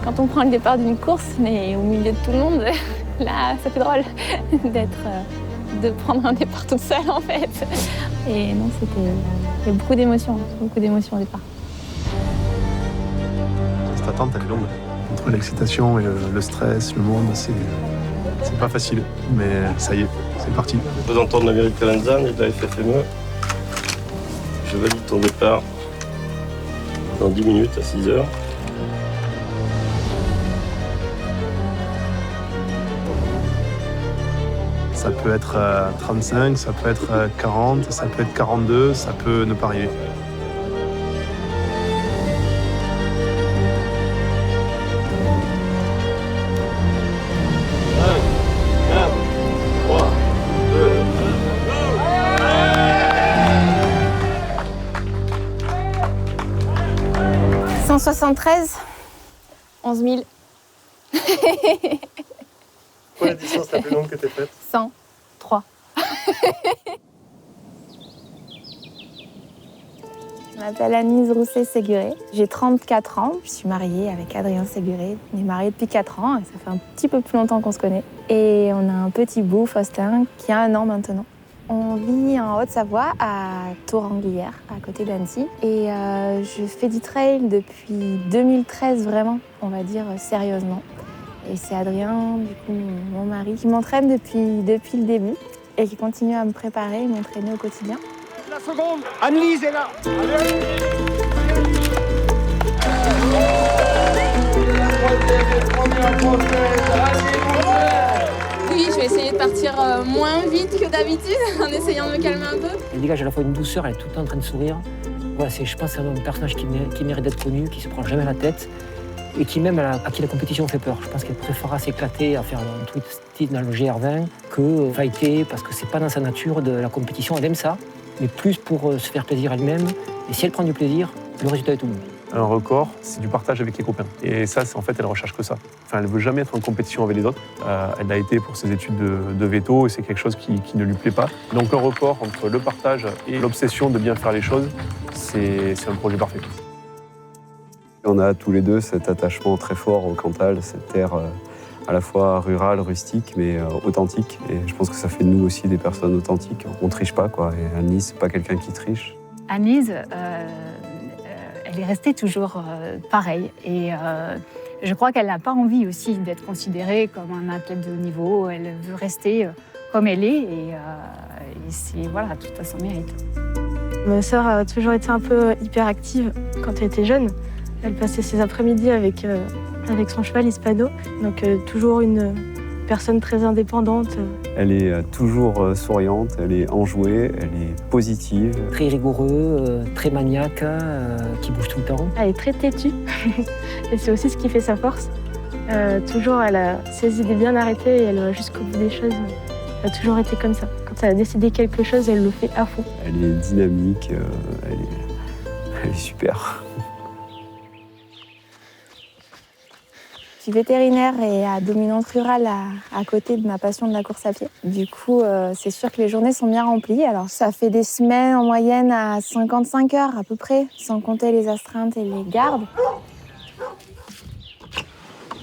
Quand on prend le départ d'une course, mais au milieu de tout le monde, là, ça fait drôle de prendre un départ toute seule, en fait. Et non, il y a beaucoup d'émotions au départ. Cette attente, elle est longue. Entre l'excitation et le stress, le monde, c'est pas facile. Mais ça y est, c'est parti. Représentant de l'American Lanzan et de la FFME, je valide ton départ dans 10 minutes à 6 heures. Ça peut être 35, ça peut être 40, ça peut être 42, ça peut ne pas arriver. « 173, 11 000. » Quoi la distance la plus longue que tu as faite? 103. Je m'appelle Anise Rousset-Séguré. J'ai 34 ans. Je suis mariée avec Adrien Séguré. On est mariés depuis 4 ans et ça fait un petit peu plus longtemps qu'on se connaît. Et on a un petit bout, Faustin, qui a 1 an maintenant. On vit en Haute-Savoie, à Tour-en-Guière, à côté d'Annecy. Et je fais du trail depuis 2013, vraiment, on va dire sérieusement. Et c'est Adrien, du coup, mon mari, qui m'entraîne depuis le début et qui continue à me préparer et m'entraîner au quotidien. La seconde, Annelise est là. Oui, je vais essayer de partir moins vite que d'habitude, en essayant de me calmer un peu. Elle dégage à la fois une douceur, elle est tout le temps en train de sourire. Voilà, je pense que c'est un personnage qui mérite d'être connu, qui se prend jamais la tête. Et qui même à qui la compétition fait peur. Je pense qu'elle préférera s'éclater à faire un truc style dans le GR20 que fighter, parce que c'est pas dans sa nature de la compétition. Elle aime ça, mais plus pour se faire plaisir elle-même. Et si elle prend du plaisir, le résultat est tout bon. Un record, c'est du partage avec les copains. Et ça, en fait, elle recherche que ça. Enfin, elle veut jamais être en compétition avec les autres. Elle a été pour ses études de veto et c'est quelque chose qui ne lui plaît pas. Donc un record entre le partage et l'obsession de bien faire les choses, c'est un projet parfait. On a tous les deux cet attachement très fort au Cantal, cette terre à la fois rurale, rustique, mais authentique. Et je pense que ça fait de nous aussi des personnes authentiques. On ne triche pas, quoi. Et Annelise, c'est pas quelqu'un qui triche. Annelise, elle est restée toujours pareille. Et je crois qu'elle n'a pas envie aussi d'être considérée comme un athlète de haut niveau. Elle veut rester comme elle est. Et c'est voilà, tout à son mérite. Ma sœur a toujours été un peu hyperactive quand elle était jeune. Elle passait ses après-midi avec son cheval Hispano, donc toujours une personne très indépendante. Elle est toujours souriante, elle est enjouée, elle est positive. Très rigoureux, très maniaque, qui bouge tout le temps. Elle est très têtue et c'est aussi ce qui fait sa force. Toujours, elle a ses idées bien arrêtées et elle va jusqu'au bout des choses. Elle a toujours été comme ça. Quand elle a décidé quelque chose, elle le fait à fond. Elle est dynamique, elle est super. Je suis vétérinaire et à dominante rurale à côté de ma passion de la course à pied. Du coup, c'est sûr que les journées sont bien remplies. Alors, ça fait des semaines en moyenne à 55 heures à peu près, sans compter les astreintes et les gardes.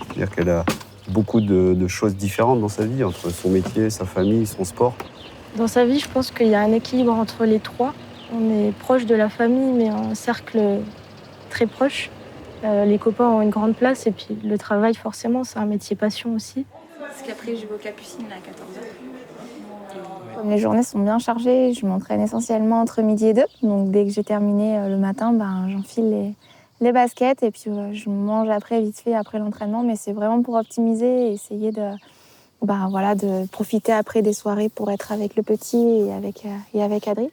C'est-à-dire qu'elle a beaucoup de choses différentes dans sa vie, entre son métier, sa famille, son sport. Dans sa vie, je pense qu'il y a un équilibre entre les trois. On est proche de la famille, mais en cercle très proches. Les copains ont une grande place et puis le travail, forcément, c'est un métier passion aussi. Parce qu'après, je vais aux Capucines à 14h. Comme les journées sont bien chargées, je m'entraîne essentiellement entre midi et 2. Donc dès que j'ai terminé le matin, j'enfile les baskets et puis je mange après vite fait après l'entraînement. Mais c'est vraiment pour optimiser et essayer de profiter après des soirées pour être avec le petit et avec Adri.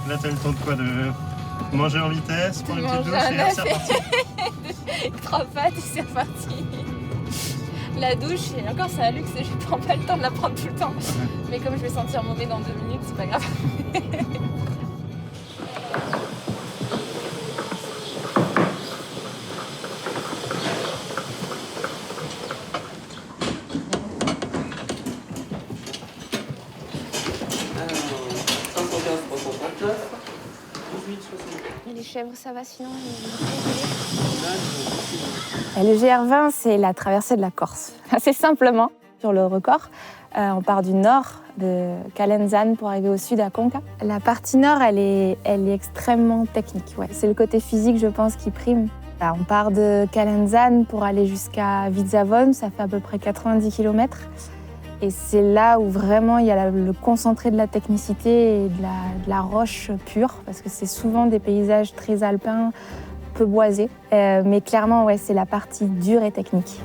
Là, t'as le temps de quoi? De manger en vitesse, prendre une petite douche et c'est reparti. 3 pâtes et c'est reparti. La douche, et encore c'est un luxe, je prends pas le temps de la prendre tout le temps. Mais comme je vais sentir mauvais dans 2 minutes, c'est pas grave. Et les chèvres, ça va sinon? Le GR20, c'est la traversée de la Corse. Assez simplement, sur le record, on part du nord de Calenzane pour arriver au sud à Conca. La partie nord, elle est extrêmement technique. Ouais. C'est le côté physique, je pense, qui prime. Là, on part de Calenzane pour aller jusqu'à Vizzavone, ça fait à peu près 90 km. Et c'est là où vraiment il y a le concentré de la technicité et de la roche pure, parce que c'est souvent des paysages très alpins, peu boisés. Mais clairement, ouais, c'est la partie dure et technique.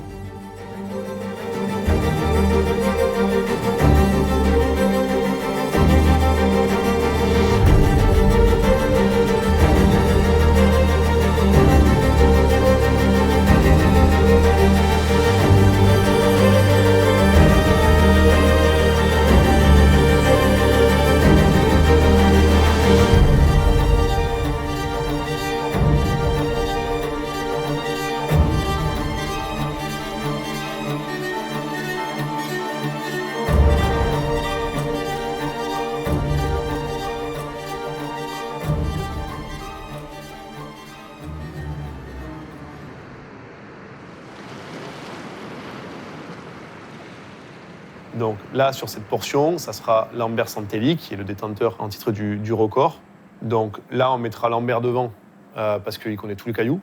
Donc là, sur cette portion, ça sera Lambert Santelli, qui est le détenteur en titre du record. Donc là, on mettra Lambert devant, parce qu'il connaît tous les cailloux.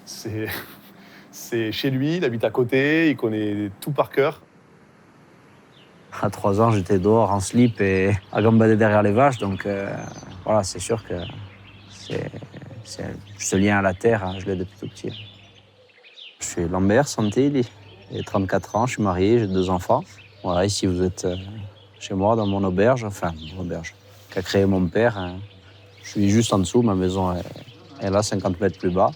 C'est chez lui, il habite à côté, il connaît tout par cœur. À 3 ans, j'étais dehors en slip et à gambader derrière les vaches. Donc voilà, c'est sûr que ce lien à la terre, hein, je l'ai depuis tout petit. Je suis Lambert Santelli, j'ai 34 ans, je suis marié, j'ai 2 enfants. Voilà, ici vous êtes chez moi dans mon auberge, qu'a créé mon père. Hein. Je suis juste en dessous, ma maison est là, 50 mètres plus bas.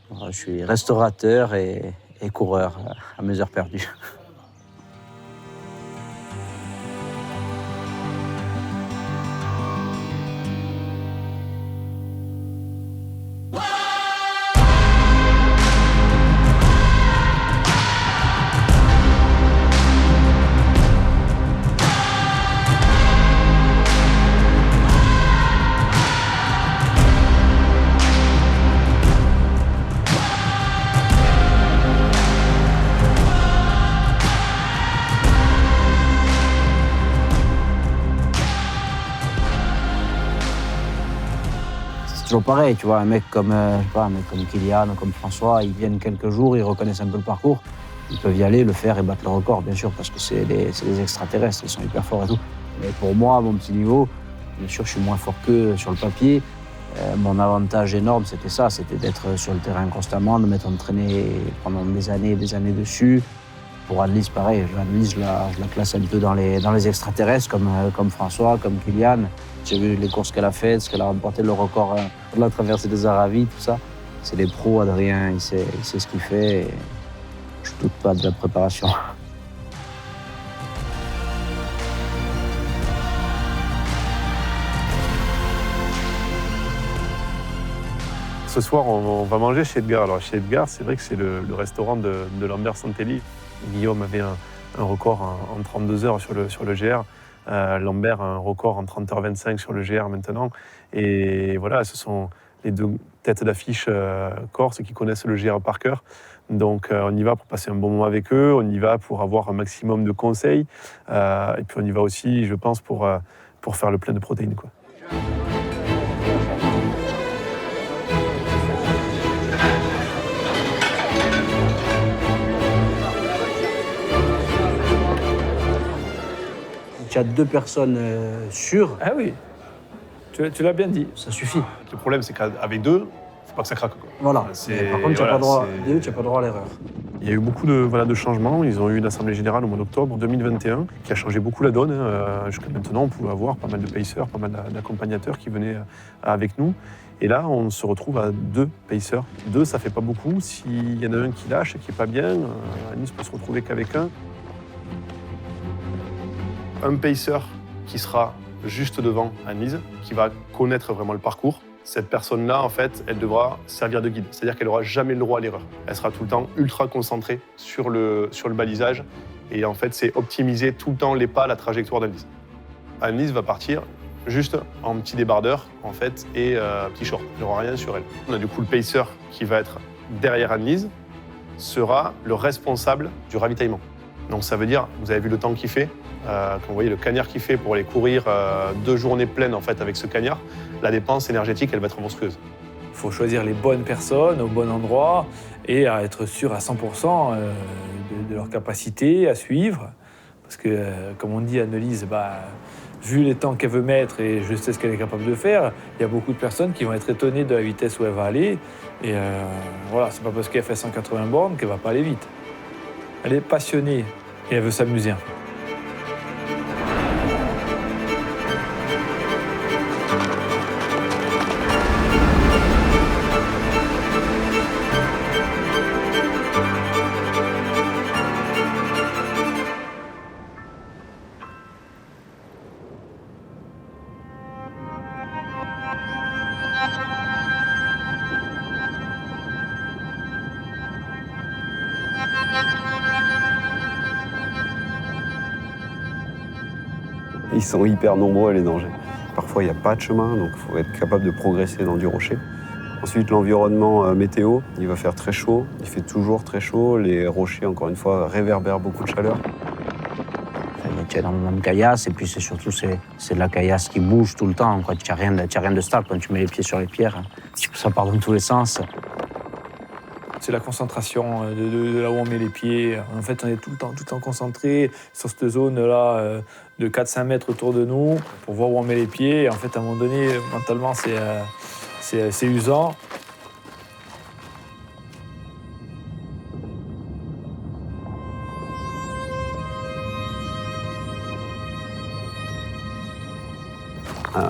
Voilà, je suis restaurateur et coureur à mes heures perdues. Toujours pareil, tu vois, un mec comme Kylian, comme François, ils viennent quelques jours, ils reconnaissent un peu le parcours, ils peuvent y aller, le faire et battre le record, bien sûr, parce que c'est des extraterrestres, ils sont hyper forts et tout. Mais pour moi, à mon petit niveau, bien sûr, je suis moins fort qu'eux sur le papier. Mon avantage énorme, c'était d'être sur le terrain constamment, de m'être entraîné pendant des années dessus. Pour Annelise, pareil, Annelise, je la classe un peu dans les extraterrestres, comme François, comme Kylian. J'ai vu les courses qu'elle a faites, ce qu'elle a remporté, le record de la traversée des Aravis, tout ça. C'est des pros, Adrien, il sait ce qu'il fait. Et je ne doute pas de la préparation. Ce soir, on va manger chez Edgar. Alors chez Edgar, c'est vrai que c'est le restaurant de Lambert Santelli. Guillaume avait un record en 32 heures sur le GR. Lambert a un record en 30h25 sur le GR maintenant. Et voilà, ce sont les 2 têtes d'affiche corse qui connaissent le GR par cœur. Donc on y va pour passer un bon moment avec eux, on y va pour avoir un maximum de conseils. Et puis on y va aussi, je pense, pour faire le plein de protéines, quoi. tu as 2 personnes sûres, Ah oui, tu l'as bien dit. ça suffit. Le problème, c'est qu'avec 2, faut pas que ça craque, quoi. Voilà. C'est- Mais par contre, tu n'as voilà, pas droit, c'est- tu n'as pas droit à l'erreur. Il y a eu beaucoup de changements. Ils ont eu une assemblée générale au mois d'octobre 2021 qui a changé beaucoup la donne. Jusqu'à maintenant, on pouvait avoir pas mal de pacers, pas mal d'accompagnateurs qui venaient avec nous. Et là, on se retrouve à 2 pacers. 2, ça fait pas beaucoup. S'il y en a un qui lâche et qui est pas bien, Nice peut se retrouver qu'avec un. Un pacer qui sera juste devant Anne-Lise, qui va connaître vraiment le parcours. Cette personne-là, en fait, elle devra servir de guide. C'est-à-dire qu'elle n'aura jamais le droit à l'erreur. Elle sera tout le temps ultra concentrée sur le balisage. Et en fait, c'est optimiser tout le temps les pas, la trajectoire d'Anne-Lise. Anne-Lise va partir juste en petit débardeur, en fait, et petit short. Il n'y aura rien sur elle. On a du coup le pacer qui va être derrière Anne-Lise, sera le responsable du ravitaillement. Donc ça veut dire, vous avez vu le temps qu'il fait, quand vous voyez le cagnard qu'il fait pour aller courir 2 journées pleines en fait avec ce cagnard, la dépense énergétique elle va être monstrueuse. Il faut choisir les bonnes personnes au bon endroit et à être sûr à 100% de leur capacité à suivre. Parce que, comme on dit, Anne-Lise, vu les temps qu'elle veut mettre et je sais ce qu'elle est capable de faire, il y a beaucoup de personnes qui vont être étonnées de la vitesse où elle va aller. Et voilà, c'est pas parce qu'elle fait 180 bornes qu'elle va pas aller vite. Elle est passionnée et elle veut s'amuser. Ils sont hyper nombreux, les dangers. Parfois, il n'y a pas de chemin, donc il faut être capable de progresser dans du rocher. Ensuite, l'environnement météo, il va faire très chaud. Il fait toujours très chaud. Les rochers, encore une fois, réverbèrent beaucoup de chaleur. Tu es dans la même caillasse et puis c'est surtout c'est de la caillasse qui bouge tout le temps. Tu n'as rien de stable quand tu mets les pieds sur les pierres. Ça part dans tous les sens. C'est la concentration de là où on met les pieds. En fait, on est tout le temps concentré sur cette zone-là de 4-5 mètres autour de nous pour voir où on met les pieds. Et en fait, à un moment donné, mentalement, c'est usant.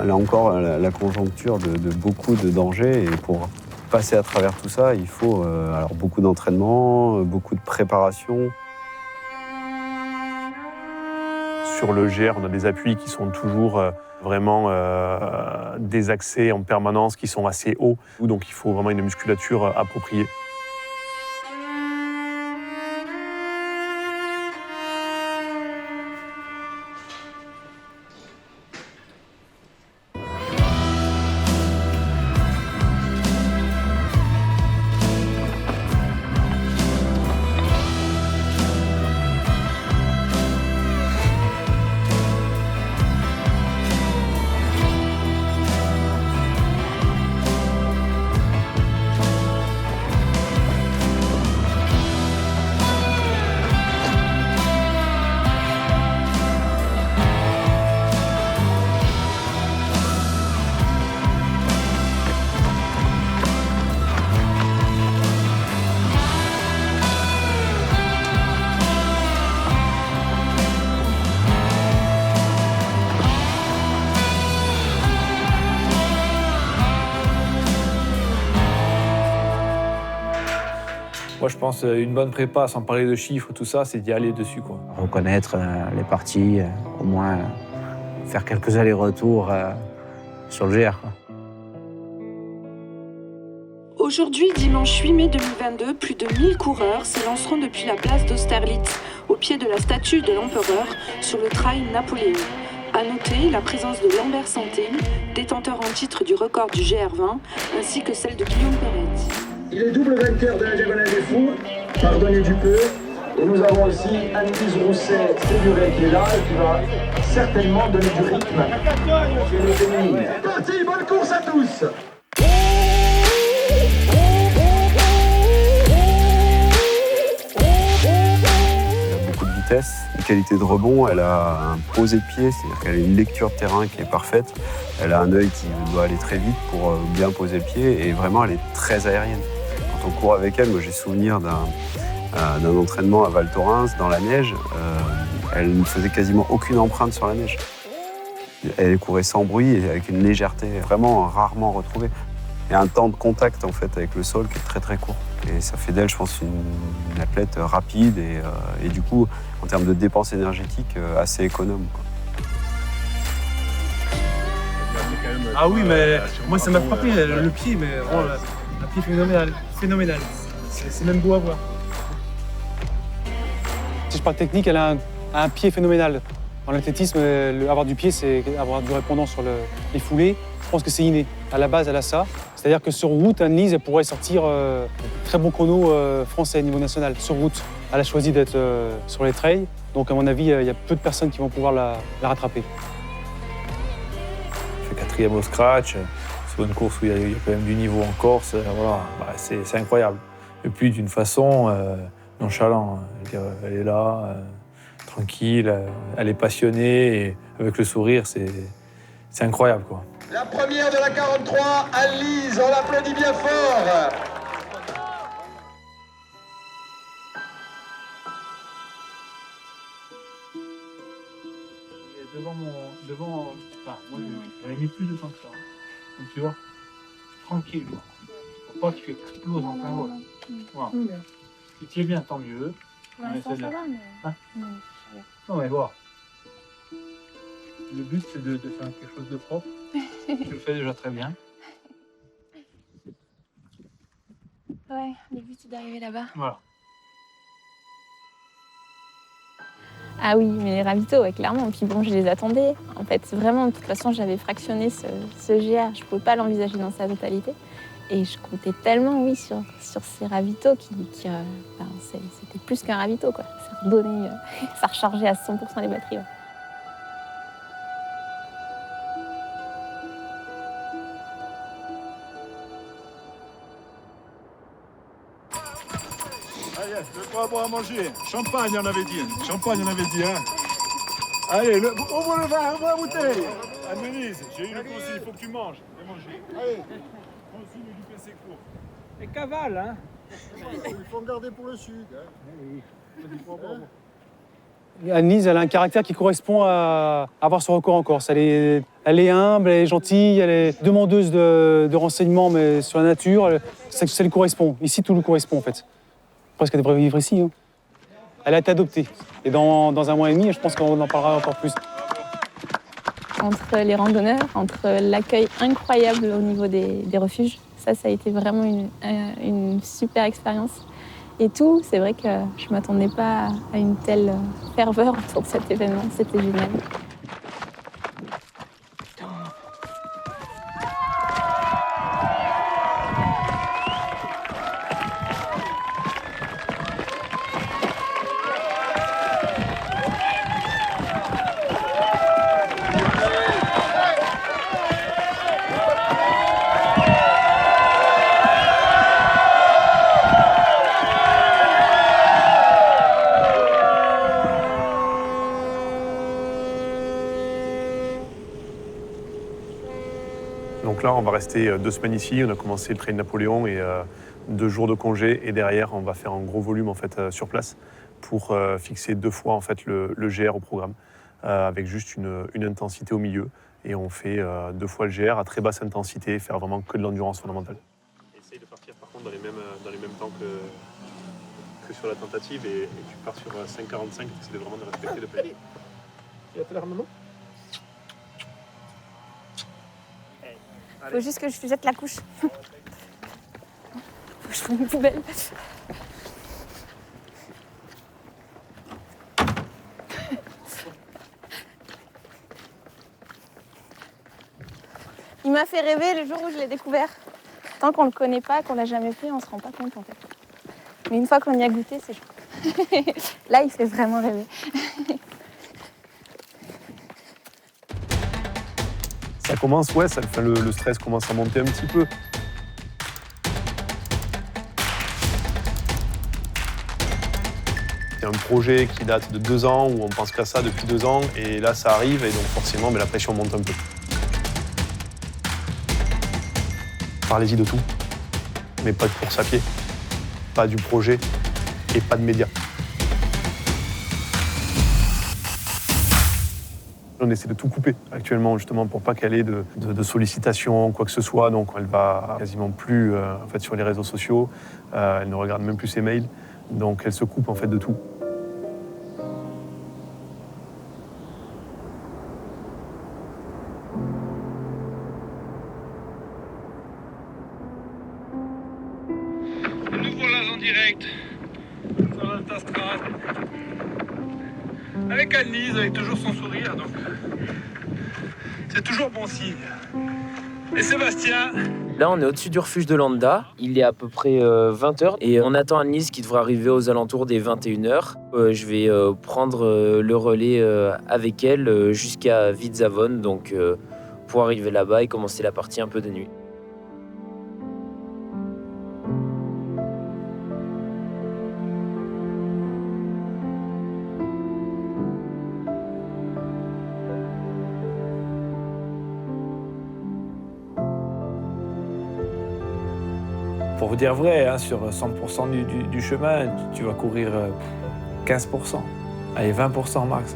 Là encore, la conjoncture de beaucoup de dangers. Et pour passer à travers tout ça, il faut alors beaucoup d'entraînement, beaucoup de préparation. Sur le GR, on a des appuis qui sont toujours vraiment désaxés en permanence, qui sont assez hauts. Donc il faut vraiment une musculature appropriée. Moi, je pense une bonne prépa, sans parler de chiffres, tout ça, c'est d'y aller dessus, quoi. Reconnaître les parties, au moins faire quelques allers-retours sur le GR, quoi. Aujourd'hui, dimanche 8 mai 2022, plus de 1000 coureurs s'élanceront depuis la place d'Austerlitz, au pied de la statue de l'empereur, sur le trail Napoléon. À noter la présence de Lambert Santé, détenteur en titre du record du GR20, ainsi que celle de Guillaume Perret. Il est double vainqueur de la Diagonale des Fous, pardonnez du peu. Et nous avons aussi Anne-Lise Rousset-Séguret qui est là et qui va certainement donner du rythme chez les féminines. C'est parti, bonne course à tous! Il a beaucoup de vitesse, il qualité de rebond, elle a un posé de pied, c'est-à-dire qu'elle a une lecture de terrain qui est parfaite. Elle a un œil qui doit aller très vite pour bien poser le pied et vraiment elle est très aérienne. Quand on court avec elle, moi j'ai souvenir d'un entraînement à Val Thorens dans la neige. Elle ne faisait quasiment aucune empreinte sur la neige. Elle courait sans bruit et avec une légèreté vraiment rarement retrouvée. Il y a un temps de contact en fait avec le sol qui est très très court. Et ça fait d'elle, je pense, une athlète rapide et du coup, en termes de dépenses énergétiques, assez économe, quoi. Ah oui, mais moi ça m'a frappé le pied, mais oh, un pied phénoménal. C'est même beau à voir. Si je parle technique, elle a un pied phénoménal. En athlétisme, avoir du pied, c'est avoir du répondant sur les foulées. Je pense que c'est inné. À la base, elle a ça. C'est-à-dire que sur route, Anne-Lise, elle pourrait sortir très bon chrono français au niveau national. Sur route, elle a choisi d'être sur les trails. Donc, à mon avis, il y a peu de personnes qui vont pouvoir la rattraper. Elle fait 4e au scratch. Sur une course où il y a quand même du niveau en Corse. Voilà, c'est incroyable. Et puis, d'une façon nonchalante. Elle est là, tranquille, elle est passionnée. Et avec le sourire, c'est incroyable, quoi. La première de la 43, Anne-Lise, on l'applaudit bien fort. Moi j'avais mis plus de temps que ça. Donc tu vois, tranquille. Faut pas que tu exploses en plein vol. Voilà. Si tu es bien, tant mieux. Ça va, mais... Hein? Non mais voilà. Le but c'est de faire quelque chose de propre. Tu le fais déjà très bien. Ouais, le but c'est d'arriver là-bas. Voilà. Ah oui, mais les ravitaux, ouais, clairement. Puis bon, je les attendais. En fait, vraiment, de toute façon, j'avais fractionné ce GR. Je ne pouvais pas l'envisager dans sa totalité. Et je comptais tellement, oui, sur ces ravitaux c'était plus qu'un ravito, quoi. Ça redonnait, ça rechargeait à 100% les batteries. Ouais. De quoi boire à manger. Champagne, on avait dit. Champagne, on avait dit, hein. Allez, ouvre le vin, ouvre la bouteille. Anne-Lise, j'ai une consigne, il faut que tu manges. Viens manger. Allez, consigne du PC court. Et cavale, hein. Il faut regarder pour le sud. Hein. Anne-Lise, elle a un caractère qui correspond à avoir son record en Corse. Elle est humble, elle est gentille, elle est demandeuse de renseignements mais sur la nature. Ça lui correspond. Ici, tout lui correspond, en fait. Presque qu'elle devrait vivre ici. Hein. Elle a été adoptée. Et dans un mois et demi, je pense qu'on en parlera encore plus. Entre les randonneurs, entre l'accueil incroyable au niveau des refuges, ça a été vraiment une super expérience. Et tout, c'est vrai que je ne m'attendais pas à une telle ferveur autour de cet événement. C'était génial. Donc là, on va rester 2 semaines ici. On a commencé le Trail Napoléon et 2 jours de congé. Et derrière, on va faire un gros volume en fait, sur place pour fixer 2 fois en fait, le GR au programme avec juste une intensité au milieu. Et on fait 2 fois le GR à très basse intensité, faire vraiment que de l'endurance fondamentale. Essaye de partir par contre dans les mêmes temps que sur la tentative et tu pars sur 5,45. Tu essaies vraiment de respecter le pays. Tu as fait la maman? Faut juste que je jette la couche. Faut que je trouve une poubelle. Il m'a fait rêver le jour où je l'ai découvert. Tant qu'on le connaît pas, qu'on l'a jamais fait, on se rend pas compte en fait. Mais une fois qu'on y a goûté, c'est chouette. Là, il fait vraiment rêver. Ça commence, ouais, le stress commence à monter un petit peu. C'est un projet qui date de 2 ans, où on pense qu'à ça depuis 2 ans, et là ça arrive, et donc forcément la pression monte un peu. Parlez-y de tout, mais pas de course à pied, pas du projet et pas de médias. On essaie de tout couper actuellement, justement, pour pas qu'elle ait de sollicitations, quoi que ce soit. Donc elle va quasiment plus sur les réseaux sociaux, elle ne regarde même plus ses mails, donc elle se coupe en fait de tout. Nous voilà en direct sur l'Altastrade. Avec Anne-Lise, avec toujours son sourire, donc c'est toujours bon signe. Et Sébastien? Là, on est au-dessus du refuge de Landa. Il est à peu près 20h et on attend Anne-Lise qui devrait arriver aux alentours des 21h. Je vais prendre le relais avec elle jusqu'à Vidzavon, donc pour arriver là-bas et commencer la partie un peu de nuit. Pour vous dire vrai, hein, sur 100% du chemin, tu vas courir 15%. Allez, 20% max.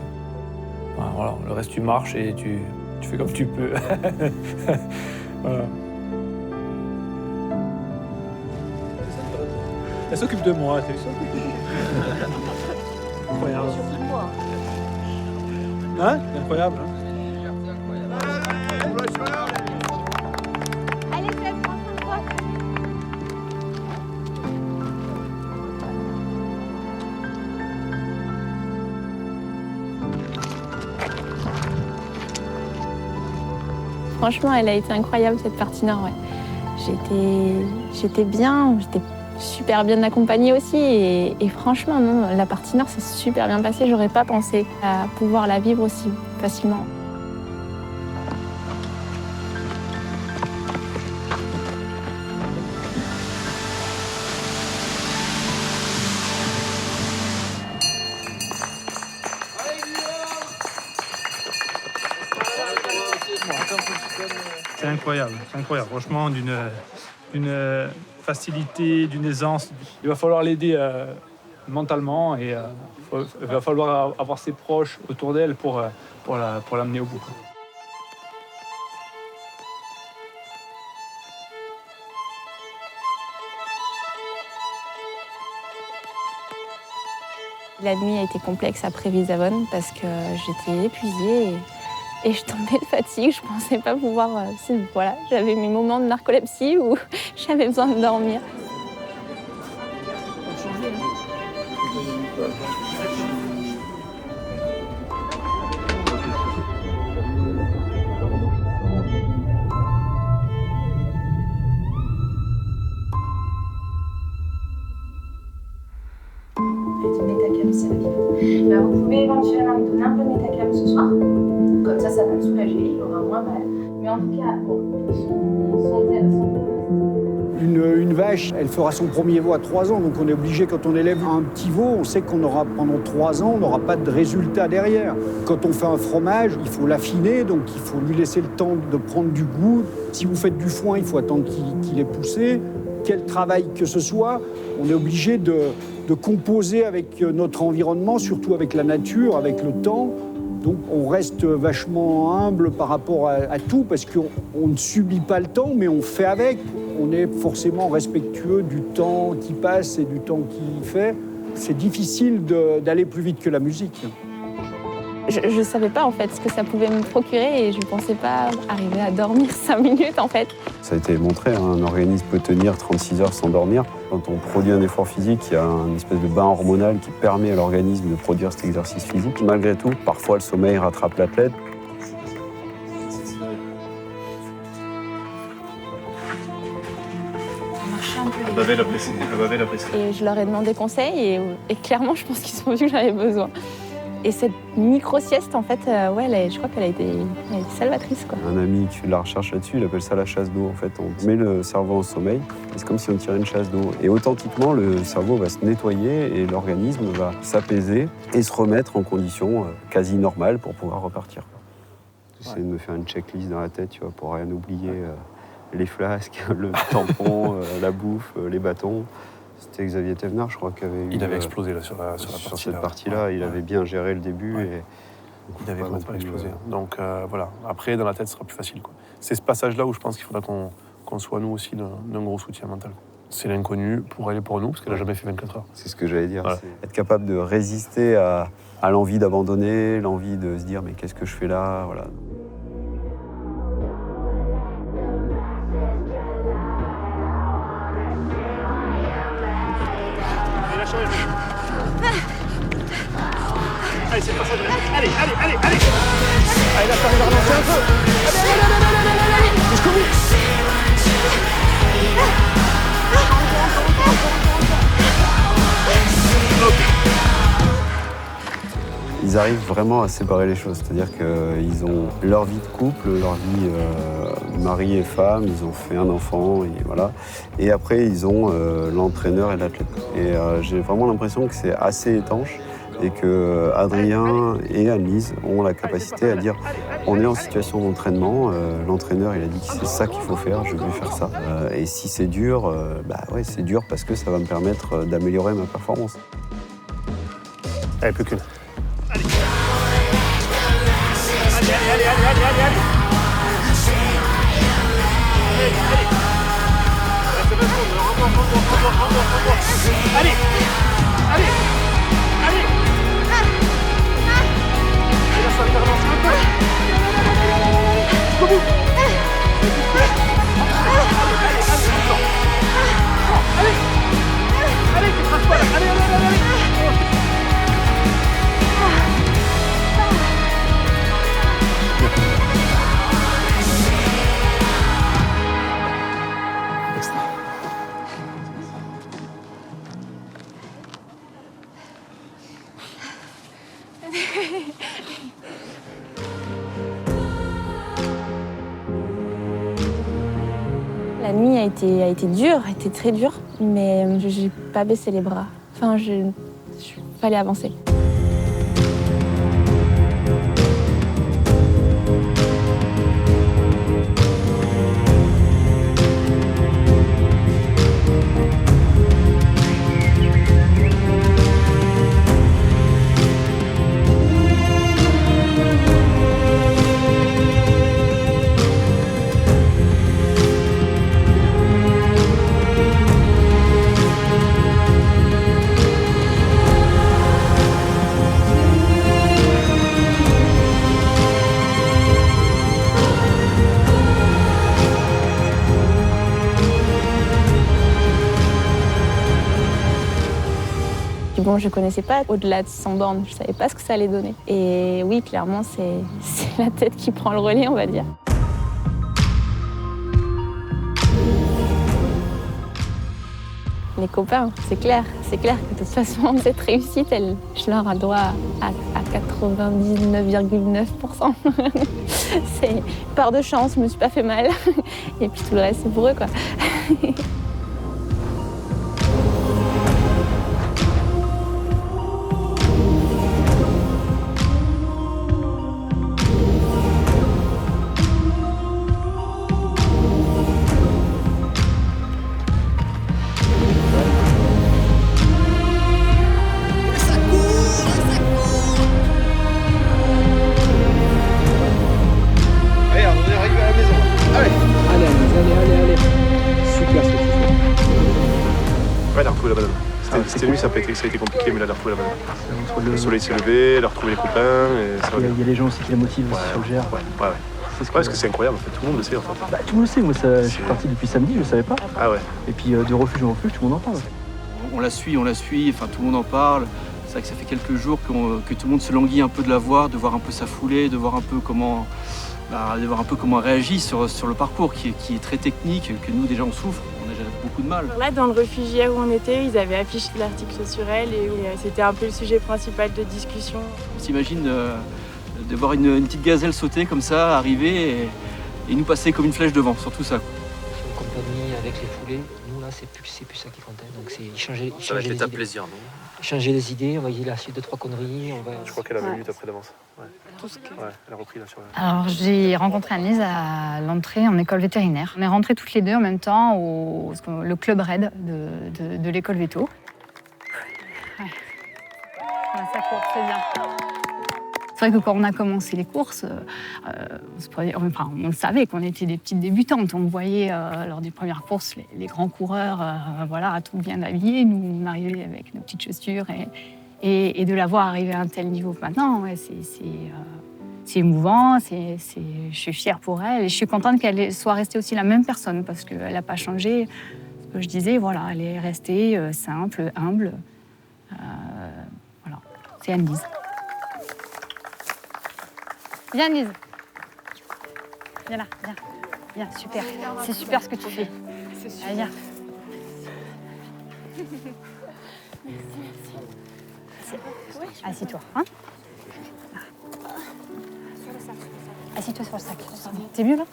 Voilà, le reste, tu marches et tu fais comme tu peux. Voilà. Elle s'occupe de moi, c'est ça. Incroyable. Hein? C'est incroyable. Hein? Franchement, elle a été incroyable cette partie nord. Ouais. J'étais bien, j'étais super bien accompagnée aussi. Et franchement, non, la partie nord s'est super bien passée. J'aurais pas pensé à pouvoir la vivre aussi facilement. C'est incroyable, franchement, d'une facilité, d'une aisance. Il va falloir l'aider mentalement et il va falloir avoir ses proches autour d'elle pour l'amener au bout. La nuit a été complexe après Vidzavon parce que j'étais épuisée et je tombais de fatigue. Je pensais pas pouvoir... Voilà, j'avais mes moments de narcolepsie où j'avais besoin de dormir. Vous pouvez éventuellement lui donner un peu de métacam ce soir. Comme ça va le soulager, il aura moins mal. Mais en tout cas, Une vache, elle fera son premier veau à 3 ans, donc on est obligé, quand on élève un petit veau, on sait qu'on aura pendant 3 ans, on n'aura pas de résultat derrière. Quand on fait un fromage, il faut l'affiner, donc il faut lui laisser le temps de prendre du goût. Si vous faites du foin, il faut attendre qu'il ait poussé. Quel travail que ce soit, on est obligé de composer avec notre environnement, surtout avec la nature, avec le temps. Donc on reste vachement humble par rapport à tout, parce qu'on ne subit pas le temps, mais on fait avec. On est forcément respectueux du temps qui passe et du temps qui fait. C'est difficile d'aller plus vite que la musique. Je ne savais pas en fait ce que ça pouvait me procurer et je ne pensais pas arriver à dormir 5 minutes en fait. Ça a été montré, hein, un organisme peut tenir 36 heures sans dormir. Quand on produit un effort physique, il y a une espèce de bain hormonal qui permet à l'organisme de produire cet exercice physique. Malgré tout, parfois le sommeil rattrape l'athlète. Elle m'avait l'apprécié. Et je leur ai demandé conseil et clairement je pense qu'ils ont vu que j'avais besoin. Et cette micro-sieste, en fait, je crois qu'elle a été salvatrice, quoi. Un ami qui fait de la recherche là-dessus, il appelle ça la chasse d'eau. En fait, on met le cerveau en sommeil, et c'est comme si on tirait une chasse d'eau. Et authentiquement, le cerveau va se nettoyer et l'organisme va s'apaiser et se remettre en condition quasi normales pour pouvoir repartir. J'essaie de me faire une checklist dans la tête, tu vois, pour rien oublier. Les flasques, le tampon, la bouffe, les bâtons. C'était Xavier Thévenard, je crois, qui avait eu... Il avait explosé là, sur cette partie-là. Il avait bien géré le début. Ouais. Et il avait complètement explosé. Donc voilà, après, dans la tête, ce sera plus facile, quoi. C'est ce passage-là où je pense qu'il faudra qu'on soit, nous aussi, d'un gros soutien mental. C'est l'inconnu pour elle et pour nous, parce qu'elle n'a jamais fait 24 heures. C'est ce que j'allais dire. Voilà. Être capable de résister à l'envie d'abandonner, l'envie de se dire « mais qu'est-ce que je fais là ?» voilà. Allez, c'est pas ça. Allez. Allez, là, ça va relancer un peu. Allez. Jusqu'au bout. Ils arrivent vraiment à séparer les choses, c'est-à-dire qu'ils ont leur vie de couple, leur vie mari et femme, ils ont fait un enfant, et voilà. Et après, ils ont l'entraîneur et l'athlète. Et j'ai vraiment l'impression que c'est assez étanche et que Adrien et Anne-Lise ont la capacité à dire on est en situation d'entraînement, l'entraîneur il a dit que c'est ça qu'il faut faire, je vais faire ça. Et si c'est dur, c'est dur parce que ça va me permettre d'améliorer ma performance. Allez, plus qu'une. Allez. La nuit a été dure, a été très dure, mais je n'ai pas baissé les bras. Enfin, fallait avancer. Bon, je ne connaissais pas au-delà de 100 bornes, je ne savais pas ce que ça allait donner. Et oui, clairement, c'est la tête qui prend le relais, on va dire. Les copains, c'est clair que de toute façon, cette réussite, je leur dois à 99,9%. C'est part de chance, je me suis pas fait mal. Et puis tout le reste, c'est pour eux, quoi. C'était nuit, ça a été compliqué, mais là, elle a retrouvé la banane. Le soleil s'est levé, elle a retrouvé les copains. Et ça il y a les gens aussi qui la motivent sur le GR. Ouais. Parce que c'est incroyable, en fait. Tout le monde le sait, en fait. Bah, tout le monde le sait. Moi, je suis parti depuis samedi, je ne savais pas. Ah ouais. Et puis, de refuge en refuge, tout le monde en parle. On la suit, enfin, tout le monde en parle. C'est vrai que ça fait quelques jours que tout le monde se languit un peu de la voir, de voir un peu sa foulée, de voir un peu comment elle réagit sur le parcours qui est très technique, que nous, déjà, on souffre. On a déjà beaucoup de mal. Là, dans le refuge hier où on était, ils avaient affiché l'article sur elle et c'était un peu le sujet principal de discussion. On s'imagine de voir une petite gazelle sauter comme ça, arriver et nous passer comme une flèche devant, surtout ça. En compagnie avec les foulées, nous là, c'est plus ça qui comptait. Donc c'est changer Ça va être les l'étape idées. plaisir, non? Changer les idées, on va y lâcher 2-3 conneries. Je crois qu'elle a 20 minutes après d'avance. Ouais. Tout ce que... Ouais, elle a repris là sur Alors, j'ai rencontré Annelise à l'entrée en école vétérinaire. On est rentrées toutes les deux en même temps au le club RAID de l'école véto. Ouais. Ouais, ça court très bien. C'est vrai que quand on a commencé les courses, on le savait qu'on était des petites débutantes. On voyait lors des premières courses les grands coureurs tout bien habillés. Nous, on arrivait avec nos petites chaussures et de la voir arriver à un tel niveau maintenant, ouais, c'est émouvant. Je suis fière pour elle et je suis contente qu'elle soit restée aussi la même personne parce qu'elle n'a pas changé. Ce que je disais, voilà, elle est restée simple, humble. Voilà, c'est Annelise. Viens, Annelise. Viens là, viens. Viens, super. C'est super ce que tu fais. Allez, viens. Assis-toi. Hein. Assis-toi sur le sac. T'es mieux là?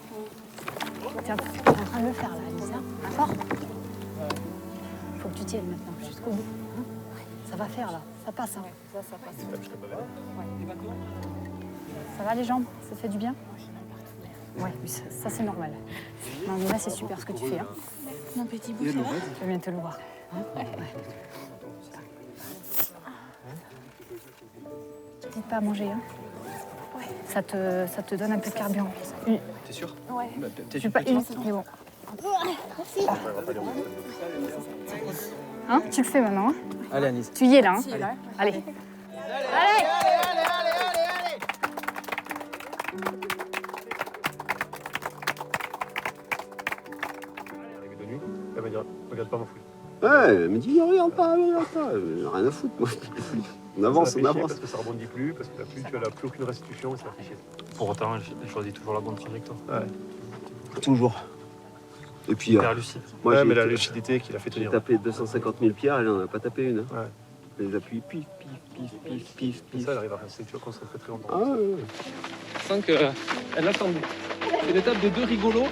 T'es en train de le faire là, Annelise. D'accord? Faut que tu tiennes maintenant jusqu'au bout. Hein. Ça va faire là. Ça passe. Hein. Ça passe. Ouais. Ça va les jambes? Ça fait du bien? Ouais, ça c'est normal. Non, mais là c'est super ce que tu fais. Hein. Mon petit bout, ça va? Je vais bien te le voir. Hein, ouais. N'hésite pas à manger. Hein. Ouais. Ça te donne un peu de carburant. T'es sûr? Ouais. Bah, peut-être Je suis pas une, mais bon. Merci. Hein, tu le fais maintenant. Hein. Allez, Annelise. Tu y es là. Hein. Allez. Allez. Elle va dire, regarde pas mon fouille. Ouais, elle me dit, regarde pas. Rien à foutre, moi. On avance. Parce que ça rebondit plus, parce que tu n'as plus aucune restitution et ça fait chier. Pour autant, elle choisit toujours la bonne trajectoire. Ouais. Toujours. Et puis, Hyper lucide. Ouais, mais la lucidité qui l'a fait tenir. J'ai tapé 250 000 pierres, elle n'en a pas tapé une. Hein. Ouais. Les appuis, pif. Et ça, elle arrive à rester, tu vois, concentrer très longtemps. Ah ouais. Je sens qu'elle attendait. C'est l'étape de deux rigolos.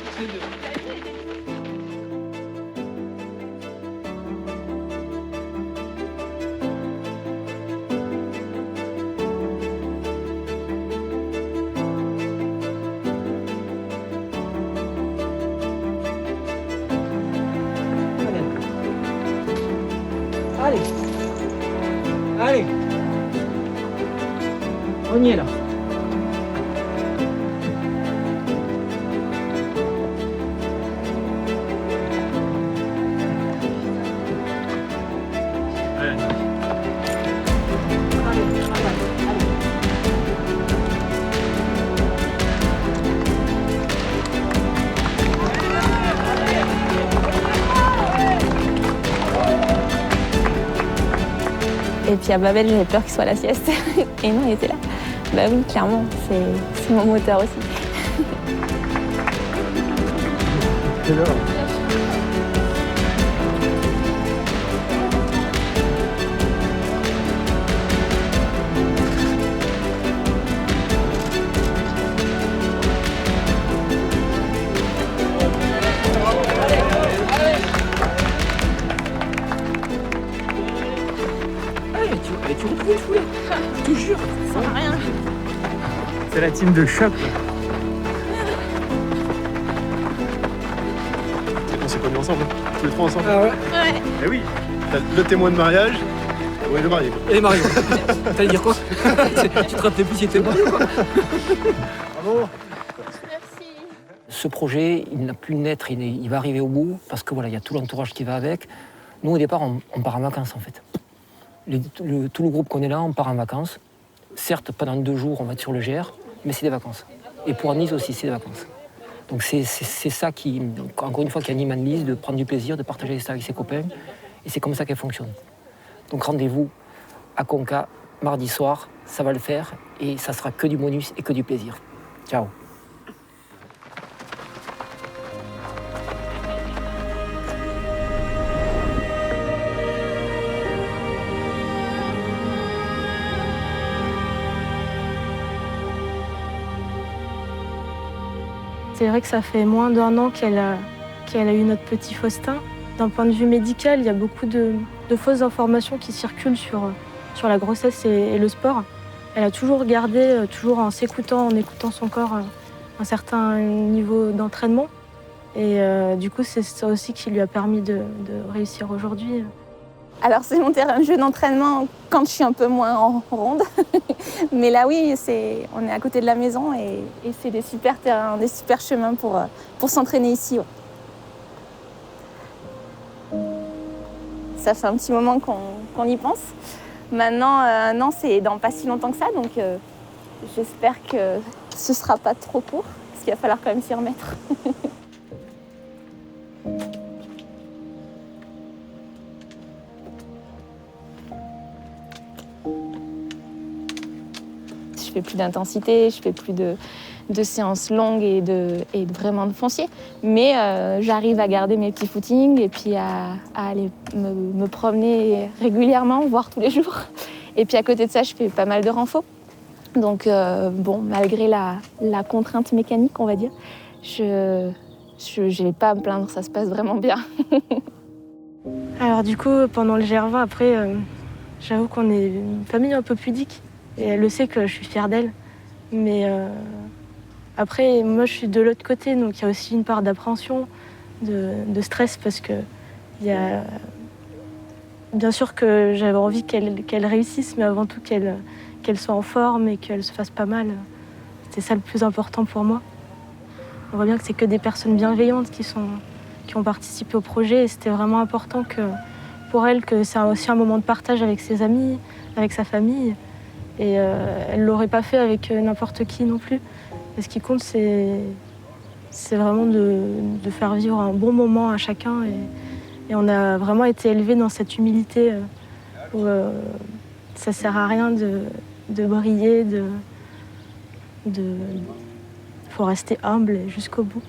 Allez. On y est là. Et puis à Babel, j'avais peur qu'il soit à la sieste. Et non, il était là. Bah oui, clairement, c'est mon moteur aussi. Je te jure, ça sert à rien. C'est la team de choc. On s'est connus ensemble, tous les trois ensemble. Ah ouais? Ouais. Eh oui, t'as le témoin de mariage, ouais, le marié. Et les mariés. T'allais dire quoi? Tu te rappelais plus si t'étais marié ou quoi? Bravo. Merci. Ce projet, il n'a plus naître, il va arriver au bout, parce que voilà, il y a tout l'entourage qui va avec. Nous, au départ, on part en vacances, en fait. Tout le groupe qu'on est là, on part en vacances. Certes, pendant 2 jours, on va être sur le GR, mais c'est des vacances. Et pour Annelise aussi, c'est des vacances. Donc c'est ça qui, encore une fois, qui anime Annelise, de prendre du plaisir, de partager ça avec ses copains. Et c'est comme ça qu'elle fonctionne. Donc rendez-vous à Conca, mardi soir, ça va le faire. Et ça sera que du bonus et que du plaisir. Ciao. C'est vrai que ça fait moins d'1 an qu'elle a eu notre petit Faustin. D'un point de vue médical, il y a beaucoup de fausses informations qui circulent sur la grossesse et le sport. Elle a toujours gardé, toujours en s'écoutant, en écoutant son corps, un certain niveau d'entraînement. Et du coup, c'est ça aussi qui lui a permis de réussir aujourd'hui. Alors c'est mon terrain de jeu d'entraînement quand je suis un peu moins en ronde. Mais là oui, on est à côté de la maison et c'est des super terrains, des super chemins pour s'entraîner ici. Ouais. Ça fait un petit moment qu'on y pense. Maintenant, non, c'est dans pas si longtemps que ça, donc j'espère que ce sera pas trop court, parce qu'il va falloir quand même s'y remettre. Je fais plus d'intensité, je fais plus de séances longues et vraiment de foncier. Mais j'arrive à garder mes petits footings et puis à aller me promener régulièrement, voire tous les jours. Et puis à côté de ça, je fais pas mal de renfo. Donc bon, malgré la contrainte mécanique, on va dire, je n'ai pas à me plaindre, ça se passe vraiment bien. Alors du coup, pendant le GR20, après, j'avoue qu'on est une famille un peu pudique. Et elle le sait que je suis fière d'elle. Mais après, moi, je suis de l'autre côté, donc il y a aussi une part d'appréhension, de stress, parce que il y a... Bien sûr que j'avais envie qu'elle réussisse, mais avant tout qu'elle soit en forme et qu'elle se fasse pas mal. C'était ça le plus important pour moi. On voit bien que c'est que des personnes bienveillantes qui ont participé au projet, et c'était vraiment important pour elle que c'est aussi un moment de partage avec ses amis, avec sa famille. Et elle ne l'aurait pas fait avec n'importe qui non plus. Et ce qui compte, c'est vraiment de faire vivre un bon moment à chacun. Et on a vraiment été élevés dans cette humilité où ça ne sert à rien de briller, faut rester humble jusqu'au bout.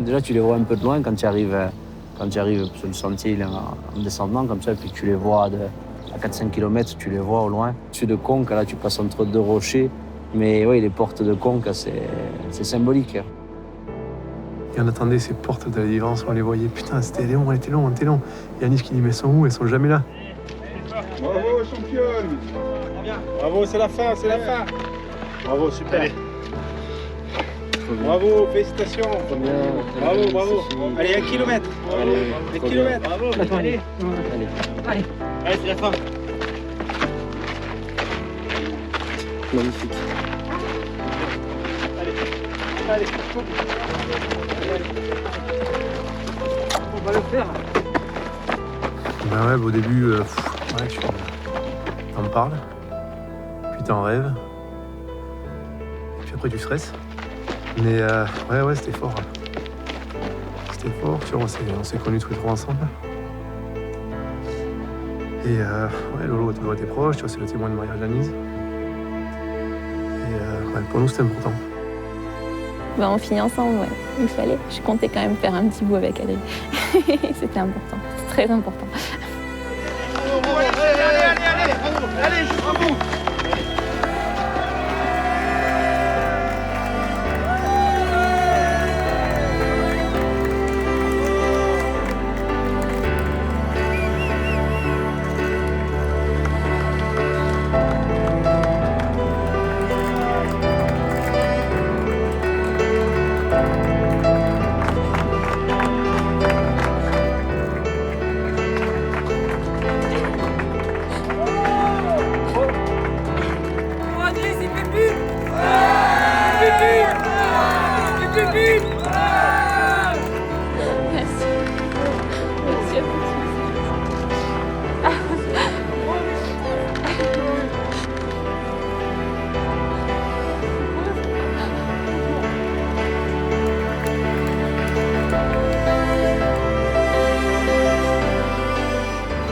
Déjà, tu les vois un peu de loin quand tu arrives sur le sentier, il est en descendant comme ça, et puis tu les vois à 4-5 km, tu les vois au loin. Dessus de Conques, là, tu passes entre 2 rochers. Mais oui, les portes de Conques, c'est symbolique. Et on attendait ces portes de la délivrance, on les voyait. Putain, c'était long, on était long. Et Anis qui dit, mais elles sont où? Elles sont jamais là. Bravo, championne. Bravo, c'est la fin. Bravo, super. Allez. Bravo, félicitations. Bravo. Allez, 1 kilomètre. Allez, 1 kilomètre. Bravo. Allez, c'est la fin. Magnifique. Allez. On va le faire. Ben ouais, au début, tu t'en parles, puis t'en rêves, et puis après tu stresses. Mais ouais, c'était fort. C'était fort, tu vois, on s'est connus tous les 3 ensemble. Et ouais, Lolo a toujours été proche, tu vois, c'est le témoin de mariage d'Anise. Et ouais, pour nous, c'était important. Ben, on finit ensemble, ouais. Il fallait. Je comptais quand même faire un petit bout avec Adrien. C'était important, c'était très important. Allez, jusqu'au bout.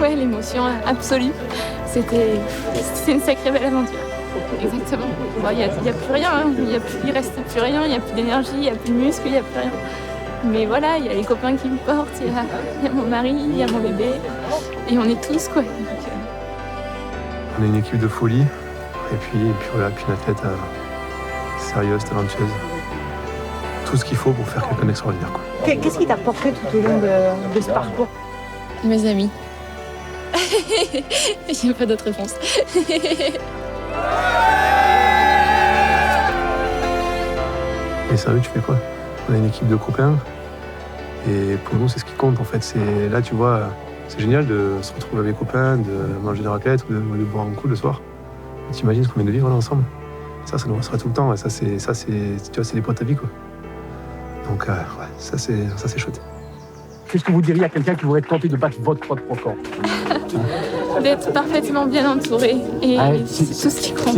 Ouais, l'émotion absolue. C'était une sacrée belle aventure. Exactement. Il n'y a plus rien, hein. Il reste plus rien, il n'y a plus d'énergie, il n'y a plus de muscles, il n'y a plus rien. Mais voilà, il y a les copains qui me portent, il y a mon mari, il y a mon bébé. Et on est tous, quoi. Donc, On est une équipe de folie. Et puis voilà, puis une athlète sérieuse, talentueuse. Tout ce qu'il faut pour faire quelqu'un d'extraordinaire, quoi. Qu'est-ce qui t'a porté tout au long de ce parcours? Mes amis. Il n'y a pas d'autre réponse. Et sérieux, tu fais quoi? On a une équipe de copains. Et pour nous, c'est ce qui compte en fait. C'est là, tu vois, c'est génial de se retrouver avec les copains, de manger des raclettes ou de boire un coup le soir. T'imagines ce qu'on vient de vivre là ensemble? Ça nous restera tout le temps. Et ça, c'est, tu vois, c'est des potes à vie, quoi. Donc, ouais, ça, c'est chouette. Qu'est-ce que vous diriez à quelqu'un qui voudrait tenter de battre votre propre record? D'être parfaitement bien entouré. Et c'est tout ce qui compte.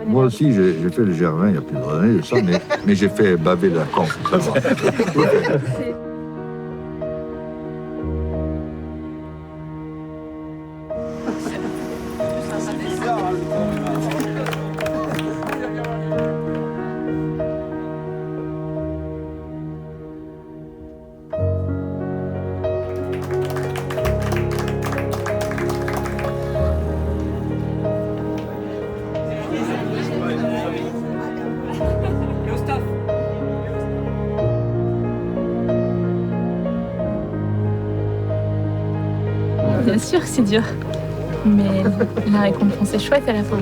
Moi aussi, j'ai fait le GR20 il y a plusieurs années, ça, mais j'ai fait baver la con. Bien sûr que c'est dur, mais la récompense est chouette à la fin.